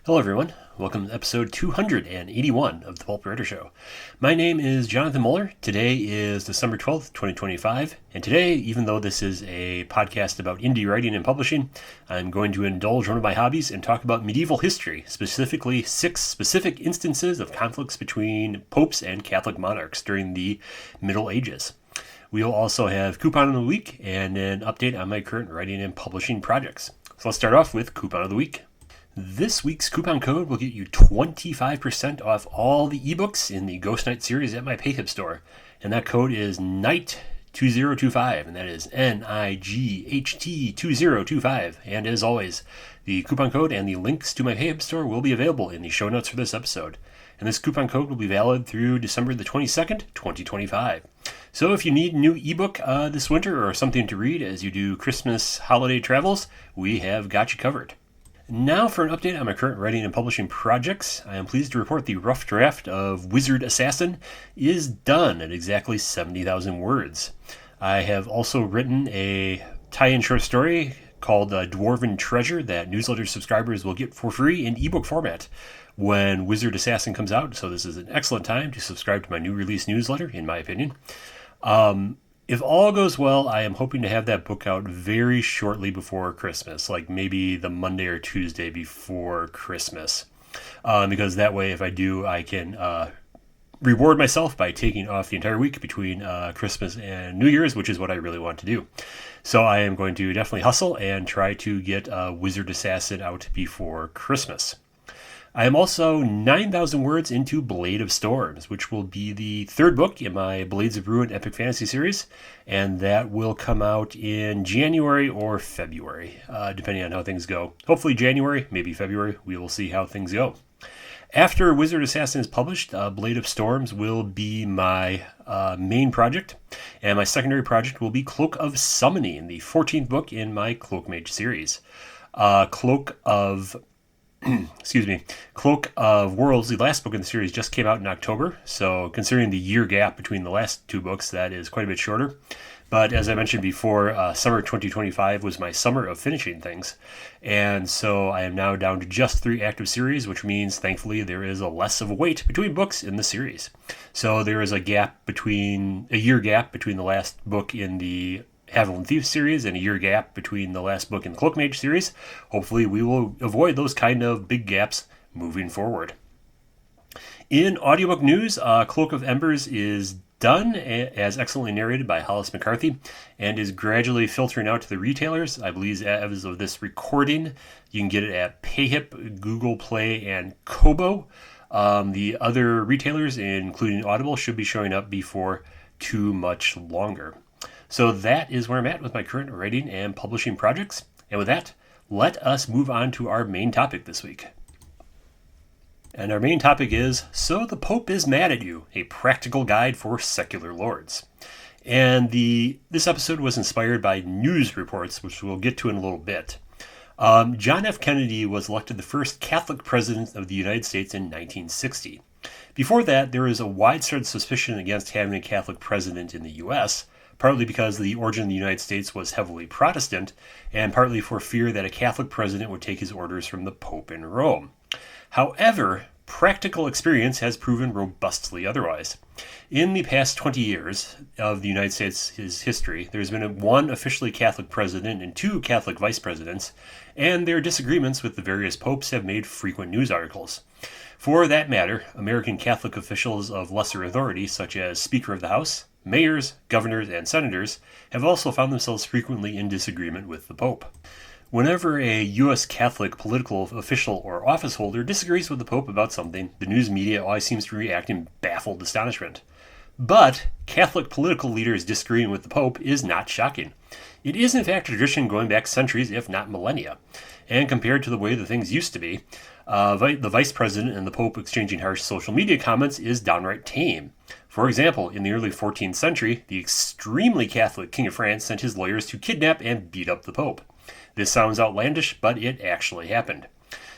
Hello, everyone. Welcome to episode 281 of the Pulp Writer Show. My name is Jonathan Muller. Today is December 12th, 2025. And today, even though this is a podcast about indie writing and publishing, I'm going to indulge one of my hobbies and talk about medieval history, specifically 6 specific instances of conflicts between popes and Catholic monarchs during the Middle Ages. We'll also have Coupon of the Week and an update on my current writing and publishing projects. So let's start off with Coupon of the Week. This week's coupon code will get you 25% off all the ebooks in the Ghost Knight series at my PayHip store. And that code is NIGHT2025, and that is NIGHT2025. And as always, the coupon code and the links to my PayHip store will be available in the show notes for this episode. And this coupon code will be valid through December the 22nd, 2025. So if you need a new ebook this winter or something to read as you do Christmas holiday travels, we have got you covered. Now for an update on my current writing and publishing projects. I am pleased to report the rough draft of Wizard Assassin is done at exactly 70,000 words. I have also written a tie-in short story called Dwarven Treasure that newsletter subscribers will get for free in ebook format when Wizard Assassin comes out, so this is an excellent time to subscribe to my new release newsletter, in my opinion. If all goes well, I am hoping to have that book out very shortly before Christmas, like maybe the Monday or Tuesday before Christmas. Because that way, if I do, I can reward myself by taking off the entire week between Christmas and New Year's, which is what I really want to do. So I am going to definitely hustle and try to get Wizard Assassin out before Christmas. I am also 9,000 words into Blade of Storms, which will be the third book in my Blades of Ruin epic fantasy series, and that will come out in January or February, depending on how things go. Hopefully January, maybe February. We will see how things go. After Wizard Assassin is published, Blade of Storms will be my main project, and my secondary project will be Cloak of Summoning, the 14th book in my Cloak Mage series. Cloak of Worlds, the last book in the series, just came out in October, so considering the year gap between the last two books, that is quite a bit shorter. But as I mentioned before, summer 2025 was my summer of finishing things, and so I am now down to just 3 active series, which means, thankfully, there is a less of a wait between books in the series. So there is a year gap between the last book in the Haviland Thief series and a year gap between the last book in the Cloak Mage series. Hopefully we will avoid those kind of big gaps moving forward. In audiobook news, Cloak of Embers is done, as excellently narrated by Hollis McCarthy, and is gradually filtering out to the retailers. I believe as of this recording, you can get it at PayHip, Google Play, and Kobo. The other retailers, including Audible, should be showing up before too much longer. So that is where I'm at with my current writing and publishing projects. And with that, let us move on to our main topic this week. And our main topic is, So the Pope is Mad at You, a practical guide for secular lords. And this episode was inspired by news reports, which we'll get to in a little bit. John F. Kennedy was elected the first Catholic president of the United States in 1960. Before that, there was a widespread suspicion against having a Catholic president in the U.S., partly because the origin of the United States was heavily Protestant, and partly for fear that a Catholic president would take his orders from the Pope in Rome. However, practical experience has proven robustly otherwise. In the past 20 years of the United States' history, there's been one officially Catholic president and 2 Catholic vice presidents, and their disagreements with the various popes have made frequent news articles. For that matter, American Catholic officials of lesser authority, such as Speaker of the House, mayors, governors, and senators, have also found themselves frequently in disagreement with the Pope. Whenever a U.S. Catholic political official or office holder disagrees with the Pope about something, the news media always seems to react in baffled astonishment. But Catholic political leaders disagreeing with the Pope is not shocking. It is in fact a tradition going back centuries, if not millennia. And compared to the way the things used to be, the vice president and the Pope exchanging harsh social media comments is downright tame. For example, in the early 14th century, the extremely Catholic King of France sent his lawyers to kidnap and beat up the Pope. This sounds outlandish, but it actually happened.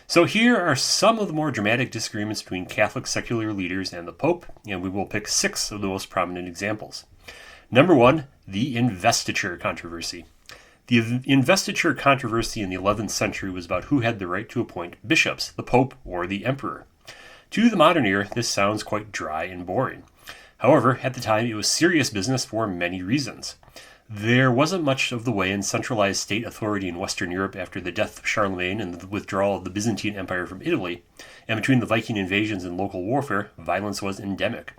So here are some of the more dramatic disagreements between Catholic secular leaders and the Pope, and we will pick 6 of the most prominent examples. Number 1, the investiture controversy. The investiture controversy in the 11th century was about who had the right to appoint bishops, the Pope or the Emperor. To the modern ear, this sounds quite dry and boring. However, at the time, it was serious business for many reasons. There wasn't much of the way in centralized state authority in Western Europe after the death of Charlemagne and the withdrawal of the Byzantine Empire from Italy, and between the Viking invasions and local warfare, violence was endemic.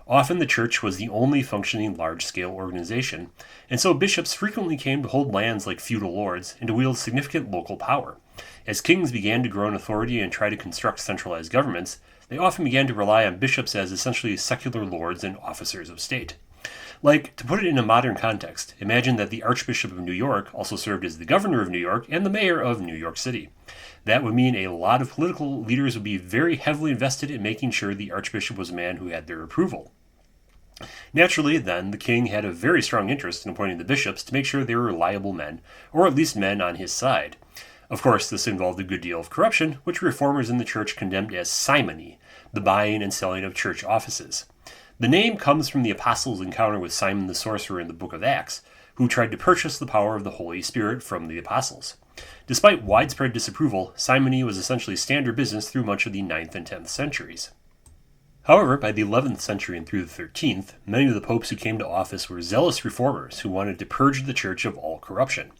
Often the church was the only functioning large-scale organization, and so bishops frequently came to hold lands like feudal lords and to wield significant local power. As kings began to grow in authority and try to construct centralized governments, they often began to rely on bishops as essentially secular lords and officers of state. Like, to put it in a modern context, imagine that the Archbishop of New York also served as the governor of New York and the mayor of New York City. That would mean a lot of political leaders would be very heavily invested in making sure the Archbishop was a man who had their approval. Naturally, then, the king had a very strong interest in appointing the bishops to make sure they were reliable men, or at least men on his side. Of course, this involved a good deal of corruption, which reformers in the church condemned as simony, the buying and selling of church offices. The name comes from the apostles' encounter with Simon the sorcerer in the book of Acts, who tried to purchase the power of the Holy Spirit from the apostles. Despite widespread disapproval, simony was essentially standard business through much of the 9th and 10th centuries. However, by the 11th century and through the 13th, many of the popes who came to office were zealous reformers who wanted to purge the church of all corruption.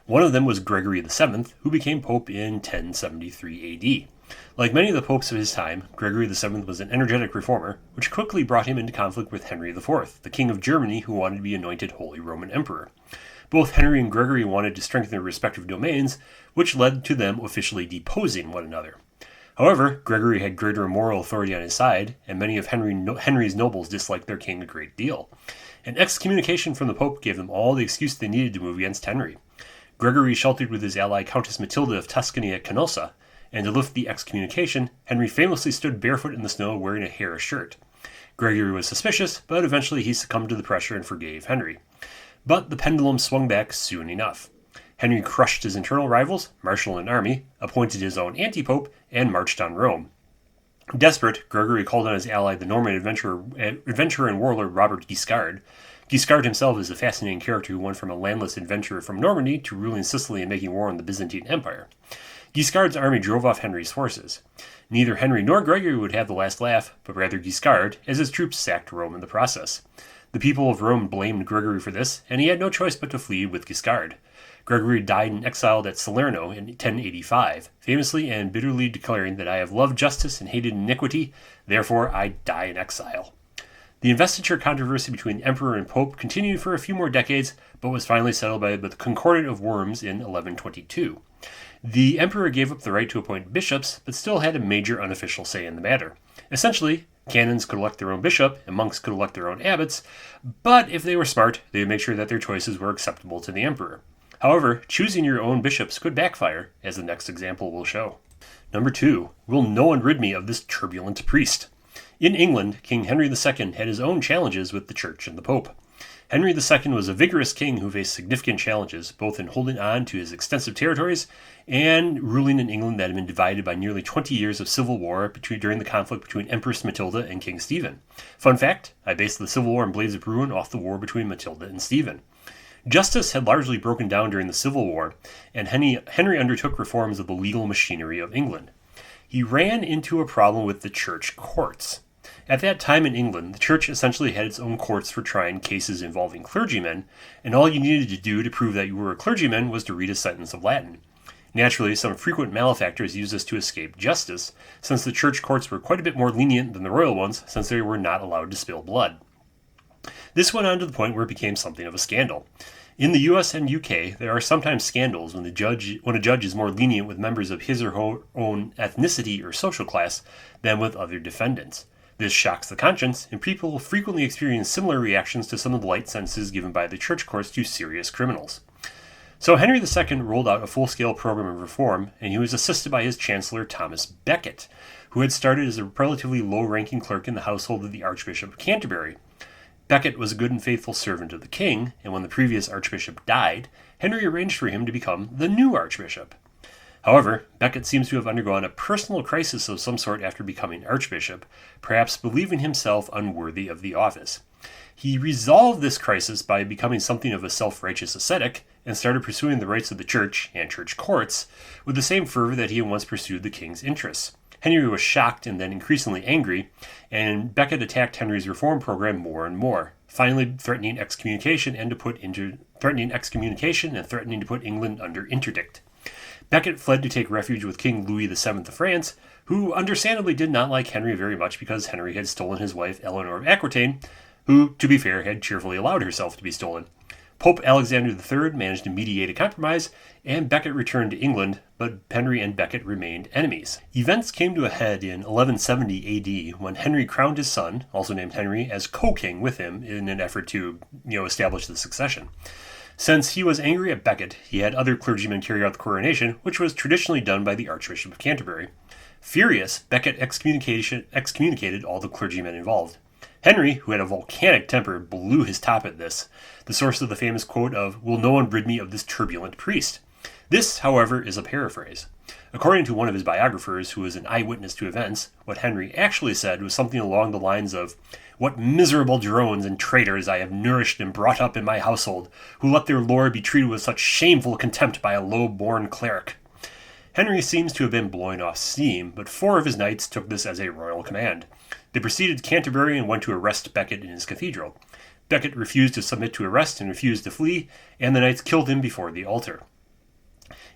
One of them was Gregory VII, who became pope in 1073 AD. Like many of the popes of his time, Gregory VII was an energetic reformer, which quickly brought him into conflict with Henry IV, the king of Germany who wanted to be anointed Holy Roman Emperor. Both Henry and Gregory wanted to strengthen their respective domains, which led to them officially deposing one another. However, Gregory had greater moral authority on his side, and many of Henry's nobles disliked their king a great deal. An excommunication from the Pope gave them all the excuse they needed to move against Henry. Gregory sheltered with his ally Countess Matilda of Tuscany at Canossa, and to lift the excommunication, Henry famously stood barefoot in the snow wearing a hair shirt. Gregory was suspicious, but eventually he succumbed to the pressure and forgave Henry. But the pendulum swung back soon enough. Henry crushed his internal rivals, marshaled an army, appointed his own anti-pope, and marched on Rome. Desperate, Gregory called on his ally, the Norman adventurer and warlord Robert Guiscard. Guiscard himself is a fascinating character who went from a landless adventurer from Normandy to ruling Sicily and making war on the Byzantine Empire. Guiscard's army drove off Henry's forces. Neither Henry nor Gregory would have the last laugh, but rather Guiscard, as his troops sacked Rome in the process. The people of Rome blamed Gregory for this, and he had no choice but to flee with Guiscard. Gregory died and exiled at Salerno in 1085, famously and bitterly declaring that I have loved justice and hated iniquity, therefore I die in exile. The investiture controversy between the emperor and pope continued for a few more decades, but was finally settled by the Concordat of Worms in 1122. The emperor gave up the right to appoint bishops, but still had a major unofficial say in the matter. Essentially, canons could elect their own bishop, and monks could elect their own abbots, but if they were smart, they would make sure that their choices were acceptable to the emperor. However, choosing your own bishops could backfire, as the next example will show. Number 2. Will no one rid me of this turbulent priest? In England, King Henry II had his own challenges with the church and the pope. Henry II was a vigorous king who faced significant challenges, both in holding on to his extensive territories and ruling in England that had been divided by nearly 20 years of civil war during the conflict between Empress Matilda and King Stephen. Fun fact, I based the Civil War and Blades of Ruin off the war between Matilda and Stephen. Justice had largely broken down during the Civil War, and Henry undertook reforms of the legal machinery of England. He ran into a problem with the church courts. At that time in England, the church essentially had its own courts for trying cases involving clergymen, and all you needed to do to prove that you were a clergyman was to read a sentence of Latin. Naturally, some frequent malefactors used this to escape justice, since the church courts were quite a bit more lenient than the royal ones, since they were not allowed to spill blood. This went on to the point where it became something of a scandal. In the US and UK, there are sometimes scandals when a judge is more lenient with members of his or her own ethnicity or social class than with other defendants. This shocks the conscience, and people frequently experience similar reactions to some of the light sentences given by the church courts to serious criminals. So Henry II rolled out a full-scale program of reform, and he was assisted by his chancellor Thomas Becket, who had started as a relatively low-ranking clerk in the household of the Archbishop of Canterbury. Becket was a good and faithful servant of the king, and when the previous archbishop died, Henry arranged for him to become the new archbishop. However, Becket seems to have undergone a personal crisis of some sort after becoming archbishop, perhaps believing himself unworthy of the office. He resolved this crisis by becoming something of a self-righteous ascetic, and started pursuing the rights of the church and church courts with the same fervor that he had once pursued the king's interests. Henry was shocked and then increasingly angry, and Becket attacked Henry's reform program more and more, finally threatening excommunication and threatening to put England under interdict. Becket fled to take refuge with King Louis VII of France, who understandably did not like Henry very much because Henry had stolen his wife Eleanor of Aquitaine, who, to be fair, had cheerfully allowed herself to be stolen. Pope Alexander III managed to mediate a compromise, and Becket returned to England, but Henry and Becket remained enemies. Events came to a head in 1170 AD when Henry crowned his son, also named Henry, as co-king with him in an effort to, establish the succession. Since he was angry at Becket, he had other clergymen carry out the coronation, which was traditionally done by the Archbishop of Canterbury. Furious, Becket excommunicated all the clergymen involved. Henry, who had a volcanic temper, blew his top at this, the source of the famous quote of, "Will no one rid me of this turbulent priest?" This, however, is a paraphrase. According to one of his biographers, who was an eyewitness to events, what Henry actually said was something along the lines of, "What miserable drones and traitors I have nourished and brought up in my household, who let their lord be treated with such shameful contempt by a low-born cleric." Henry seems to have been blowing off steam, but 4 of his knights took this as a royal command. They proceeded to Canterbury and went to arrest Becket in his cathedral. Becket refused to submit to arrest and refused to flee, and the knights killed him before the altar.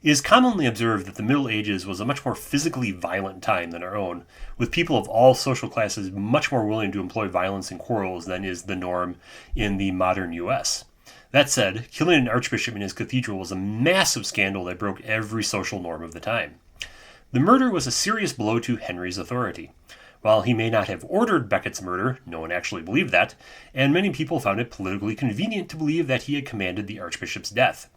It is commonly observed that the Middle Ages was a much more physically violent time than our own, with people of all social classes much more willing to employ violence in quarrels than is the norm in the modern U.S. That said, killing an archbishop in his cathedral was a massive scandal that broke every social norm of the time. The murder was a serious blow to Henry's authority. While he may not have ordered Becket's murder, no one actually believed that, and many people found it politically convenient to believe that he had commanded the archbishop's death.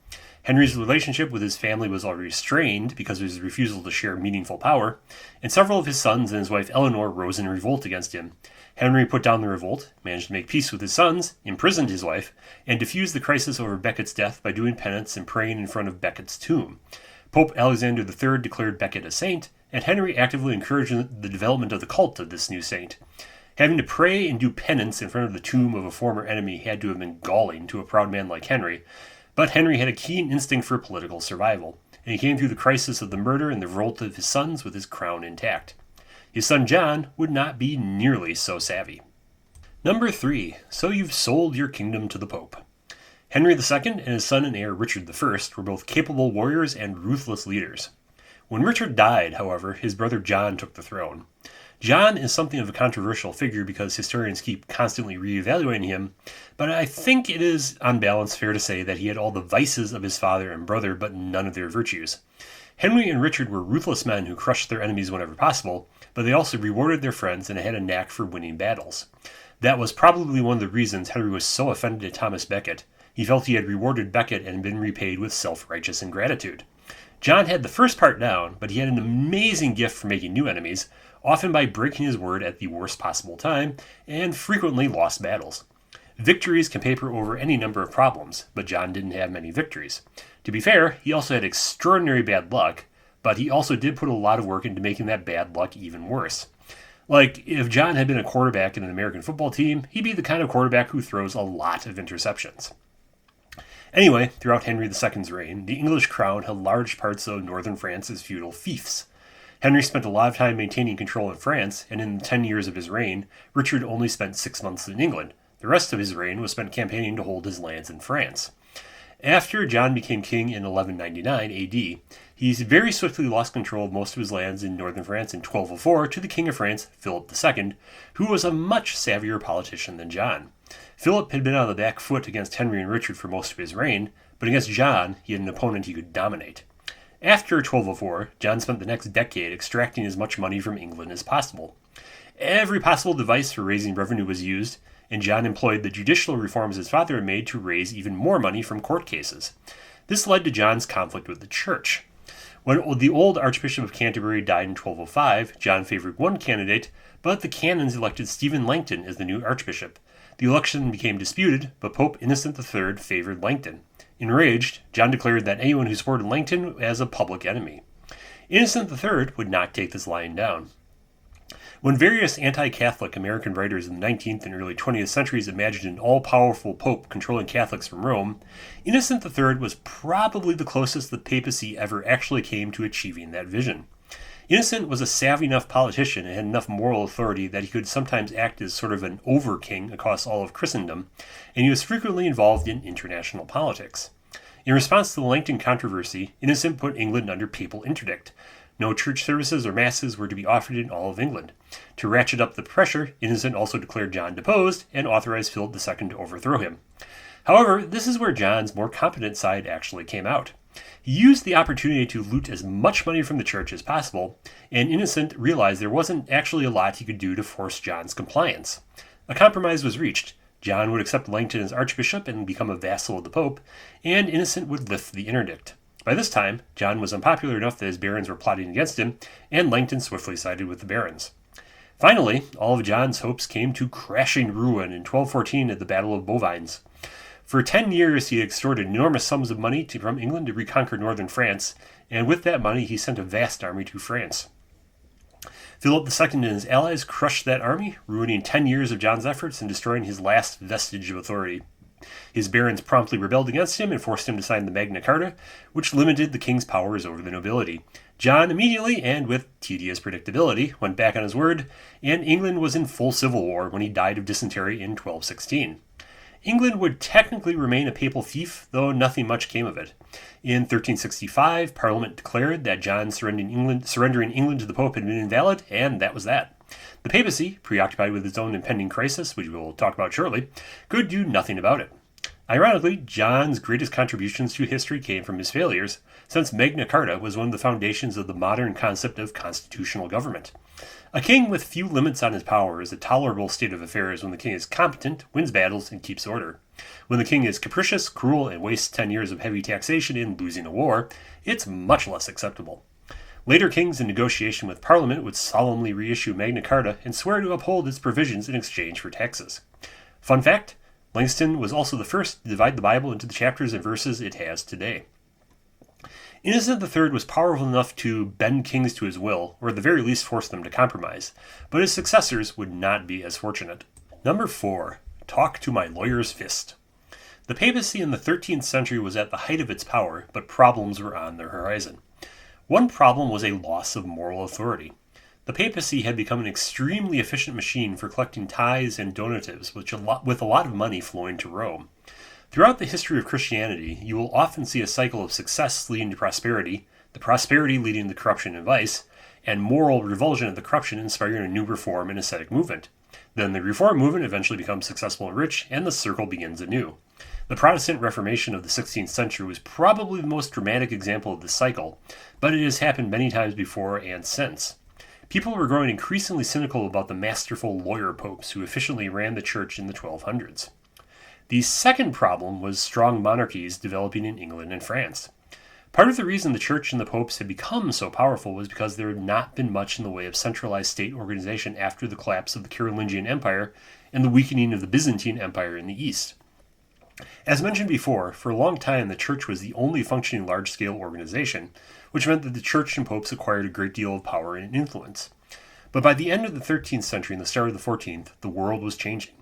Henry's relationship with his family was already strained because of his refusal to share meaningful power, and several of his sons and his wife Eleanor rose in revolt against him. Henry put down the revolt, managed to make peace with his sons, imprisoned his wife, and diffused the crisis over Becket's death by doing penance and praying in front of Becket's tomb. Pope Alexander III declared Becket a saint, and Henry actively encouraged the development of the cult of this new saint. Having to pray and do penance in front of the tomb of a former enemy had to have been galling to a proud man like Henry, but Henry had a keen instinct for political survival, and he came through the crisis of the murder and the revolt of his sons with his crown intact. His son John would not be nearly so savvy. Number 3. So you've sold your kingdom to the Pope. Henry II and his son and heir Richard I were both capable warriors and ruthless leaders. When Richard died, however, his brother John took the throne. John is something of a controversial figure because historians keep constantly reevaluating him, but I think it is, on balance, fair to say that he had all the vices of his father and brother, but none of their virtues. Henry and Richard were ruthless men who crushed their enemies whenever possible, but they also rewarded their friends and had a knack for winning battles. That was probably one of the reasons Henry was so offended at Thomas Becket. He felt he had rewarded Becket and been repaid with self-righteous ingratitude. John had the first part down, but he had an amazing gift for making new enemies, often by breaking his word at the worst possible time, and frequently lost battles. Victories can paper over any number of problems, but John didn't have many victories. To be fair, he also had extraordinary bad luck, but he also did put a lot of work into making that bad luck even worse. Like, if John had been a quarterback in an American football team, he'd be the kind of quarterback who throws a lot of interceptions. Anyway, throughout Henry II's reign, the English crown held large parts of northern France as feudal fiefs. Henry spent a lot of time maintaining control in France, and in the 10 years of his reign, Richard only spent 6 months in England. The rest of his reign was spent campaigning to hold his lands in France. After John became king in 1199 AD, he very swiftly lost control of most of his lands in northern France in 1204 to the King of France, Philip II, who was a much savvier politician than John. Philip had been on the back foot against Henry and Richard for most of his reign, but against John, he had an opponent he could dominate. After 1204, John spent the next decade extracting as much money from England as possible. Every possible device for raising revenue was used, and John employed the judicial reforms his father had made to raise even more money from court cases. This led to John's conflict with the church. When the old Archbishop of Canterbury died in 1205, John favored one candidate, but the canons elected Stephen Langton as the new archbishop. The election became disputed, but Pope Innocent III favored Langton. Enraged, John declared that anyone who supported Langton as a public enemy. Innocent III would not take this lying down. When various anti-Catholic American writers in the 19th and early 20th centuries imagined an all-powerful pope controlling Catholics from Rome, Innocent III was probably the closest the papacy ever actually came to achieving that vision. Innocent was a savvy enough politician and had enough moral authority that he could sometimes act as sort of an over-king across all of Christendom, and he was frequently involved in international politics. In response to the Langton controversy, Innocent put England under papal interdict. No church services or masses were to be offered in all of England. To ratchet up the pressure, Innocent also declared John deposed and authorized Philip II to overthrow him. However, this is where John's more competent side actually came out. He used the opportunity to loot as much money from the church as possible, and Innocent realized there wasn't actually a lot he could do to force John's compliance. A compromise was reached. John would accept Langton as archbishop and become a vassal of the pope, and Innocent would lift the interdict. By this time, John was unpopular enough that his barons were plotting against him, and Langton swiftly sided with the barons. Finally, all of John's hopes came to crashing ruin in 1214 at the Battle of Bovines. For 10 years, he extorted enormous sums of money from England to reconquer northern France, and with that money, he sent a vast army to France. Philip II and his allies crushed that army, ruining 10 years of John's efforts and destroying his last vestige of authority. His barons promptly rebelled against him and forced him to sign the Magna Carta, which limited the king's powers over the nobility. John immediately, and with tedious predictability, went back on his word, and England was in full civil war when he died of dysentery in 1216. England would technically remain a papal fief, though nothing much came of it. In 1365, Parliament declared that John surrendering England to the Pope had been invalid, and that was that. The papacy, preoccupied with its own impending crisis, which we will talk about shortly, could do nothing about it. Ironically, John's greatest contributions to history came from his failures, since Magna Carta was one of the foundations of the modern concept of constitutional government. A king with few limits on his power is a tolerable state of affairs when the king is competent, wins battles, and keeps order. When the king is capricious, cruel, and wastes 10 years of heavy taxation in losing a war, it's much less acceptable. Later kings in negotiation with Parliament would solemnly reissue Magna Carta and swear to uphold its provisions in exchange for taxes. Fun fact, Langston was also the first to divide the Bible into the chapters and verses it has today. Innocent III was powerful enough to bend kings to his will, or at the very least force them to compromise, but his successors would not be as fortunate. Number 4. Talk to my lawyer's fist. The papacy in the 13th century was at the height of its power, but problems were on the horizon. One problem was a loss of moral authority. The papacy had become an extremely efficient machine for collecting tithes and donatives, with a lot of money flowing to Rome. Throughout the history of Christianity, you will often see a cycle of success leading to prosperity, the prosperity leading to corruption and vice, and moral revulsion of the corruption inspiring a new reform and ascetic movement. Then the reform movement eventually becomes successful and rich, and the circle begins anew. The Protestant Reformation of the 16th century was probably the most dramatic example of this cycle, but it has happened many times before and since. People were growing increasingly cynical about the masterful lawyer popes who efficiently ran the church in the 1200s. The second problem was strong monarchies developing in England and France. Part of the reason the church and the popes had become so powerful was because there had not been much in the way of centralized state organization after the collapse of the Carolingian Empire and the weakening of the Byzantine Empire in the East. As mentioned before, for a long time the church was the only functioning large-scale organization, which meant that the church and popes acquired a great deal of power and influence. But by the end of the 13th century and the start of the 14th, the world was changing.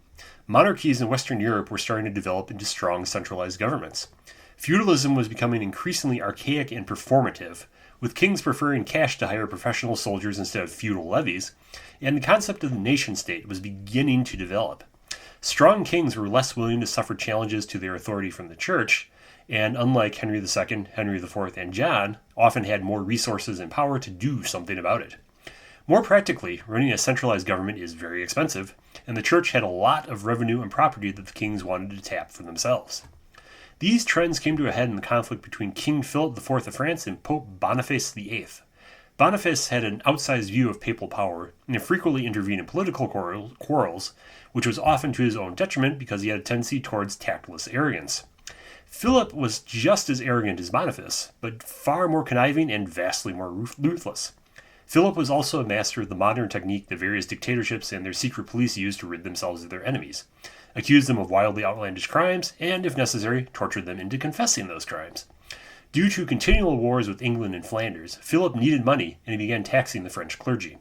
Monarchies in Western Europe were starting to develop into strong centralized governments. Feudalism was becoming increasingly archaic and performative, with kings preferring cash to hire professional soldiers instead of feudal levies, and the concept of the nation-state was beginning to develop. Strong kings were less willing to suffer challenges to their authority from the church, and unlike Henry II, Henry IV, and John, often had more resources and power to do something about it. More practically, running a centralized government is very expensive, and the church had a lot of revenue and property that the kings wanted to tap for themselves. These trends came to a head in the conflict between King Philip IV of France and Pope Boniface VIII. Boniface had an outsized view of papal power and frequently intervened in political quarrels, which was often to his own detriment because he had a tendency towards tactless arrogance. Philip was just as arrogant as Boniface, but far more conniving and vastly more ruthless. Philip was also a master of the modern technique that various dictatorships and their secret police used to rid themselves of their enemies, accused them of wildly outlandish crimes, and, if necessary, tortured them into confessing those crimes. Due to continual wars with England and Flanders, Philip needed money, and he began taxing the French clergy.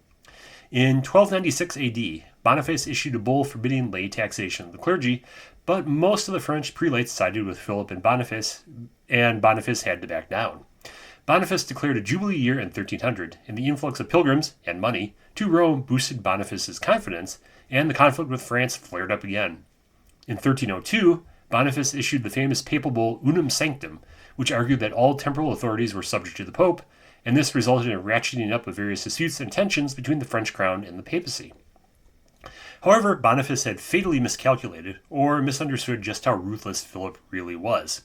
In 1296 AD, Boniface issued a bull forbidding lay taxation of the clergy, but most of the French prelates sided with Philip and Boniface had to back down. Boniface declared a jubilee year in 1300, and the influx of pilgrims and money to Rome boosted Boniface's confidence, and the conflict with France flared up again. In 1302, Boniface issued the famous papal bull Unum Sanctum, which argued that all temporal authorities were subject to the Pope, and this resulted in a ratcheting up of various disputes and tensions between the French crown and the papacy. However, Boniface had fatally miscalculated or misunderstood just how ruthless Philip really was.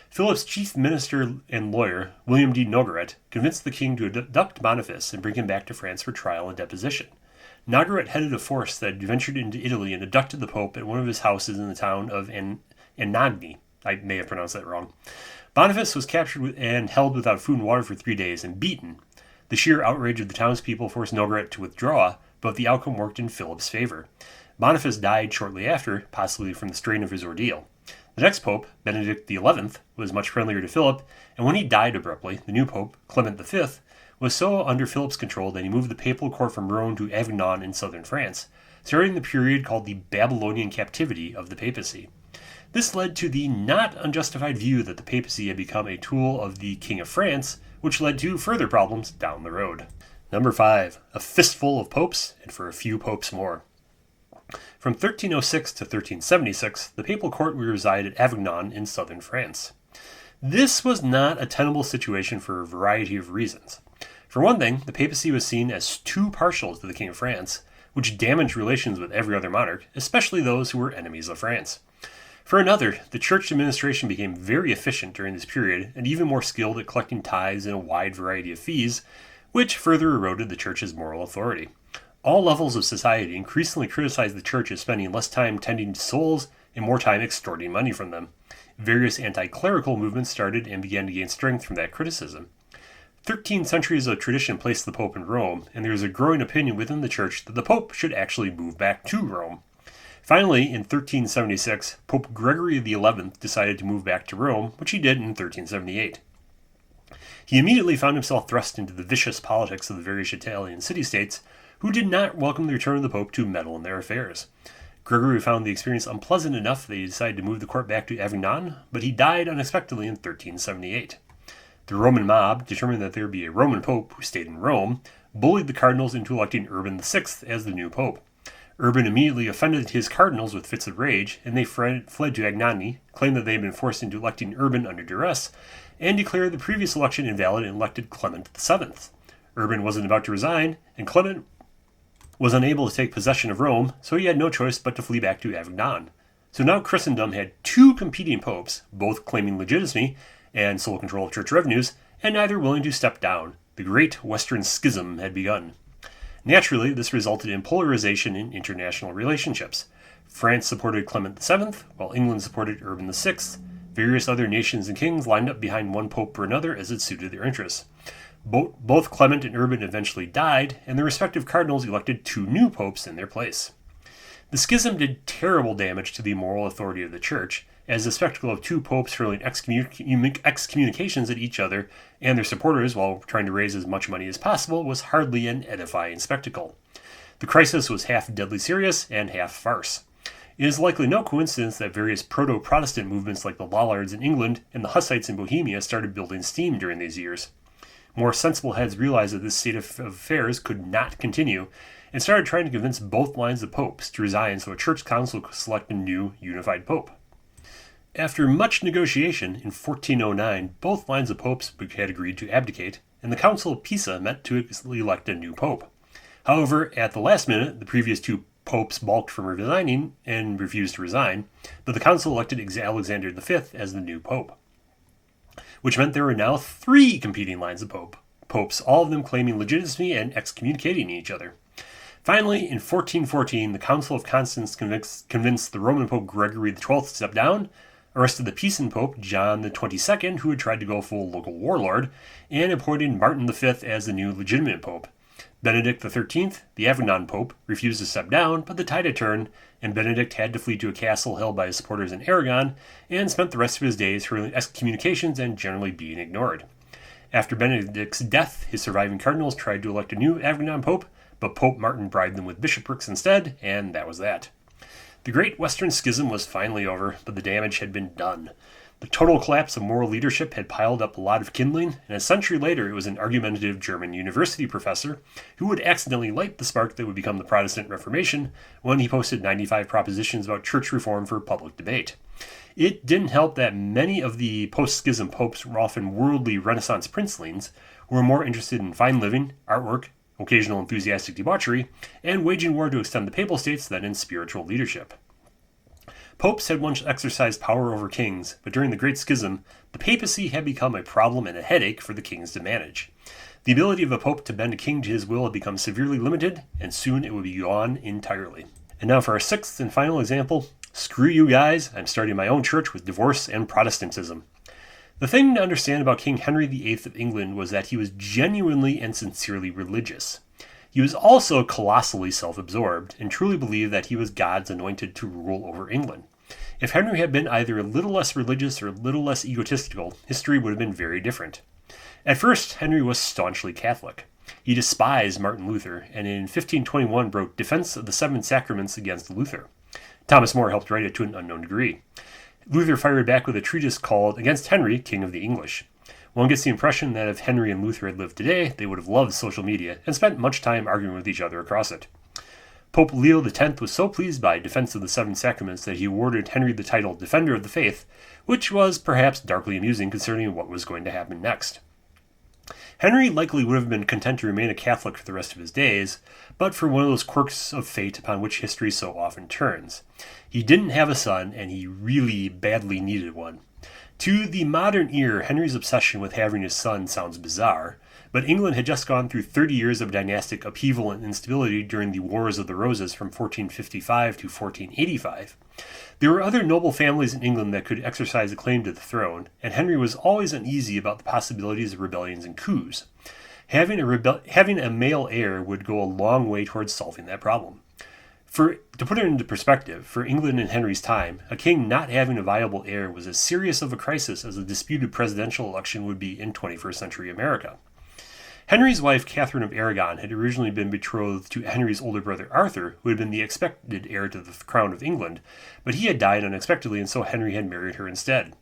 Philip's chief minister and lawyer, William de Nogaret, convinced the king to abduct Boniface and bring him back to France for trial and deposition. Nogaret headed a force that ventured into Italy and abducted the Pope at one of his houses in the town of Anagni. I may have pronounced that wrong. Boniface was captured and held without food and water for 3 days and beaten. The sheer outrage of the townspeople forced Nogaret to withdraw, but the outcome worked in Philip's favor. Boniface died shortly after, possibly from the strain of his ordeal. The next pope, Benedict XI, was much friendlier to Philip, and when he died abruptly, the new pope, Clement V, was so under Philip's control that he moved the papal court from Rome to Avignon in southern France, starting the period called the Babylonian captivity of the papacy. This led to the not unjustified view that the papacy had become a tool of the King of France, which led to further problems down the road. Number 5, a fistful of popes, and for a few popes more. From 1306 to 1376, the papal court would reside at Avignon in southern France. This was not a tenable situation for a variety of reasons. For one thing, the papacy was seen as too partial to the King of France, which damaged relations with every other monarch, especially those who were enemies of France. For another, the church administration became very efficient during this period and even more skilled at collecting tithes and a wide variety of fees, which further eroded the church's moral authority. All levels of society increasingly criticized the church as spending less time tending to souls and more time extorting money from them. Various anti-clerical movements started and began to gain strength from that criticism. 13 centuries of tradition placed the Pope in Rome, and there is a growing opinion within the church that the Pope should actually move back to Rome. Finally, in 1376, Pope Gregory XI decided to move back to Rome, which he did in 1378. He immediately found himself thrust into the vicious politics of the various Italian city-states, who did not welcome the return of the Pope to meddle in their affairs. Gregory found the experience unpleasant enough that he decided to move the court back to Avignon, but he died unexpectedly in 1378. The Roman mob, determined that there would be a Roman Pope who stayed in Rome, bullied the cardinals into electing Urban VI as the new Pope. Urban immediately offended his cardinals with fits of rage, and they fled to Anagni, claimed that they had been forced into electing Urban under duress, and declared the previous election invalid and elected Clement VII. Urban wasn't about to resign, and Clement was unable to take possession of Rome, so he had no choice but to flee back to Avignon. So now Christendom had 2 competing popes, both claiming legitimacy and sole control of church revenues, and neither willing to step down. The Great Western Schism had begun. Naturally, this resulted in polarization in international relationships. France supported Clement VII, while England supported Urban VI. Various other nations and kings lined up behind one pope or another as it suited their interests. Both Clement and Urban eventually died, and their respective cardinals elected 2 new popes in their place. The schism did terrible damage to the moral authority of the church, as the spectacle of 2 popes hurling excommunications at each other and their supporters while trying to raise as much money as possible was hardly an edifying spectacle. The crisis was half deadly serious and half farce. It is likely no coincidence that various proto-Protestant movements like the Lollards in England and the Hussites in Bohemia started building steam during these years. More sensible heads realized that this state of affairs could not continue, and started trying to convince both lines of popes to resign so a church council could select a new, unified pope. After much negotiation, in 1409, both lines of popes had agreed to abdicate, and the Council of Pisa met to elect a new pope. However, at the last minute, the previous 2 popes balked from resigning and refused to resign, but the council elected Alexander V as the new pope, which meant there were now 3 competing lines of popes, all of them claiming legitimacy and excommunicating each other. Finally, in 1414, the Council of Constance convinced the Roman Pope Gregory XII to step down, arrested the Pisan Pope John XXII, who had tried to go full local warlord, and appointed Martin V as the new legitimate pope. Benedict XIII, the Avignon Pope, refused to step down, but the tide had turned, and Benedict had to flee to a castle held by his supporters in Aragon, and spent the rest of his days hurling excommunications and generally being ignored. After Benedict's death, his surviving cardinals tried to elect a new Avignon Pope, but Pope Martin bribed them with bishoprics instead, and that was that. The Great Western Schism was finally over, but the damage had been done. The total collapse of moral leadership had piled up a lot of kindling, and a century later it was an argumentative German university professor who would accidentally light the spark that would become the Protestant Reformation when he posted 95 propositions about church reform for public debate. It didn't help that many of the post-schism popes were often worldly Renaissance princelings who were more interested in fine living, artwork, occasional enthusiastic debauchery, and waging war to extend the papal states than in spiritual leadership. Popes had once exercised power over kings, but during the Great Schism, the papacy had become a problem and a headache for the kings to manage. The ability of a pope to bend a king to his will had become severely limited, and soon it would be gone entirely. And now for our sixth and final example, screw you guys, I'm starting my own church with divorce and Protestantism. The thing to understand about King Henry VIII of England was that he was genuinely and sincerely religious. He was also colossally self-absorbed and truly believed that he was God's anointed to rule over England. If Henry had been either a little less religious or a little less egotistical, history would have been very different. At first, Henry was staunchly Catholic. He despised Martin Luther, and in 1521 wrote Defense of the Seven Sacraments against Luther. Thomas More helped write it to an unknown degree. Luther fired back with a treatise called Against Henry, King of the English. One gets the impression that if Henry and Luther had lived today, they would have loved social media and spent much time arguing with each other across it. Pope Leo X was so pleased by Defense of the Seven Sacraments that he awarded Henry the title Defender of the Faith, which was perhaps darkly amusing considering what was going to happen next. Henry likely would have been content to remain a Catholic for the rest of his days, but for one of those quirks of fate upon which history so often turns. He didn't have a son, and he really badly needed one. To the modern ear, Henry's obsession with having his son sounds bizarre, but England had just gone through 30 years of dynastic upheaval and instability during the Wars of the Roses from 1455 to 1485. There were other noble families in England that could exercise a claim to the throne, and Henry was always uneasy about the possibilities of rebellions and coups. Having a male heir would go a long way towards solving that problem. To put it into perspective, for England in Henry's time, a king not having a viable heir was as serious of a crisis as a disputed presidential election would be in 21st century America. Henry's wife, Catherine of Aragon, had originally been betrothed to Henry's older brother Arthur, who had been the expected heir to the crown of England, but he had died unexpectedly, and so Henry had married her instead.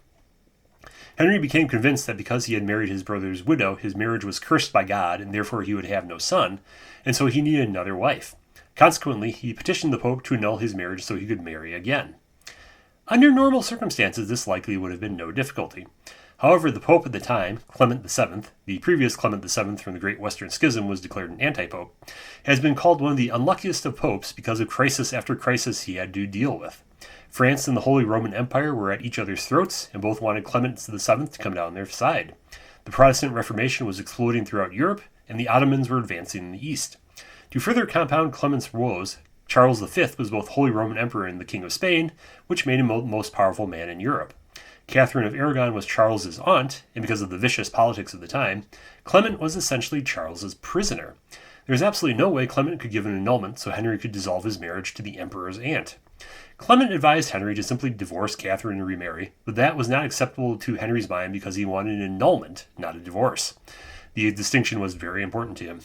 Henry became convinced that because he had married his brother's widow, his marriage was cursed by God, and therefore he would have no son, and so he needed another wife. Consequently, he petitioned the Pope to annul his marriage so he could marry again. Under normal circumstances, this likely would have been no difficulty. However, the Pope at the time, Clement VII, the previous Clement VII from the Great Western Schism was declared an anti-pope, has been called one of the unluckiest of popes because of crisis after crisis he had to deal with. France and the Holy Roman Empire were at each other's throats, and both wanted Clement VII to come down their side. The Protestant Reformation was exploding throughout Europe, and the Ottomans were advancing in the East. To further compound Clement's woes, Charles V was both Holy Roman Emperor and the King of Spain, which made him the most powerful man in Europe. Catherine of Aragon was Charles's aunt, and because of the vicious politics of the time, Clement was essentially Charles's prisoner. There was absolutely no way Clement could give an annulment so Henry could dissolve his marriage to the emperor's aunt. Clement advised Henry to simply divorce Catherine and remarry, but that was not acceptable to Henry's mind because he wanted an annulment, not a divorce. The distinction was very important to him.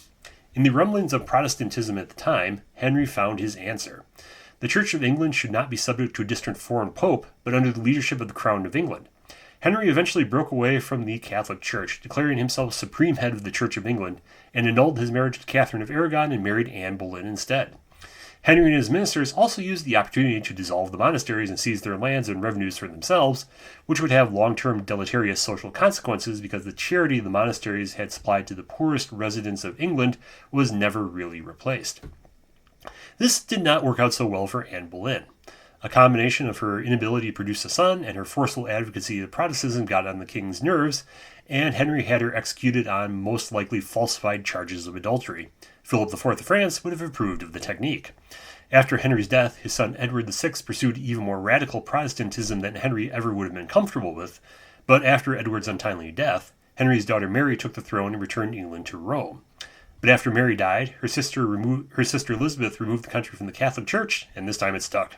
In the rumblings of Protestantism at the time, Henry found his answer. The Church of England should not be subject to a distant foreign pope, but under the leadership of the Crown of England. Henry eventually broke away from the Catholic Church, declaring himself supreme head of the Church of England, and annulled his marriage to Catherine of Aragon and married Anne Boleyn instead. Henry and his ministers also used the opportunity to dissolve the monasteries and seize their lands and revenues for themselves, which would have long-term deleterious social consequences because the charity the monasteries had supplied to the poorest residents of England was never really replaced. This did not work out so well for Anne Boleyn. A combination of her inability to produce a son and her forceful advocacy of Protestantism got on the king's nerves, and Henry had her executed on most likely falsified charges of adultery. Philip IV of France would have approved of the technique. After Henry's death, his son Edward VI pursued even more radical Protestantism than Henry ever would have been comfortable with, but after Edward's untimely death, Henry's daughter Mary took the throne and returned England to Rome. But after Mary died, her sister Elizabeth removed the country from the Catholic Church, and this time it stuck.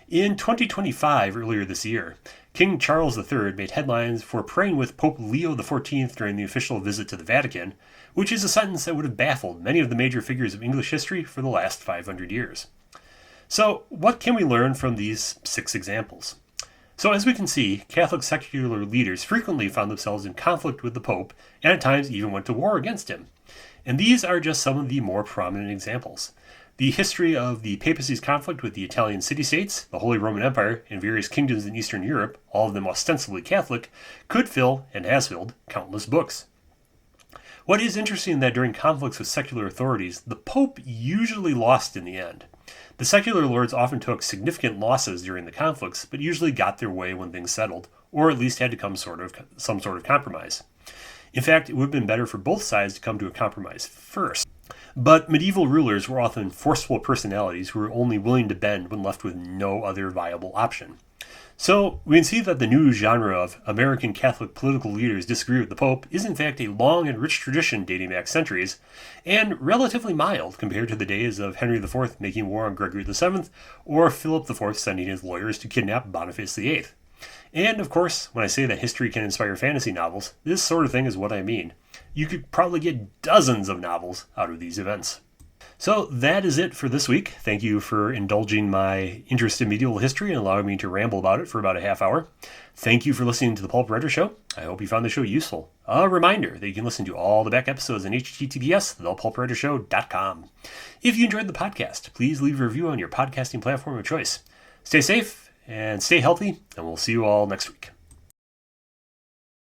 In 2025, earlier this year, King Charles III made headlines for praying with Pope Leo XIV during the official visit to the Vatican, which is a sentence that would have baffled many of the major figures of English history for the last 500 years. So, what can we learn from these 6 examples? So, as we can see, Catholic secular leaders frequently found themselves in conflict with the Pope, and at times even went to war against him. And these are just some of the more prominent examples. The history of the papacy's conflict with the Italian city-states, the Holy Roman Empire, and various kingdoms in Eastern Europe, all of them ostensibly Catholic, could fill, and has filled, countless books. What is interesting is that during conflicts with secular authorities, the Pope usually lost in the end. The secular lords often took significant losses during the conflicts, but usually got their way when things settled, or at least had to come some sort of compromise. In fact, it would have been better for both sides to come to a compromise first. But medieval rulers were often forceful personalities who were only willing to bend when left with no other viable option. So, we can see that the new genre of American Catholic political leaders disagree with the Pope is in fact a long and rich tradition dating back centuries, and relatively mild compared to the days of Henry IV making war on Gregory VII, or Philip IV sending his lawyers to kidnap Boniface VIII. And, of course, when I say that history can inspire fantasy novels, this sort of thing is what I mean. You could probably get dozens of novels out of these events. So that is it for this week. Thank you for indulging my interest in medieval history and allowing me to ramble about it for about a half hour. Thank you for listening to the Pulp Writer Show. I hope you found the show useful. A reminder that you can listen to all the back episodes on https thepulpwritershow.com. If you enjoyed the podcast, please leave a review on your podcasting platform of choice. Stay safe and stay healthy, and we'll see you all next week.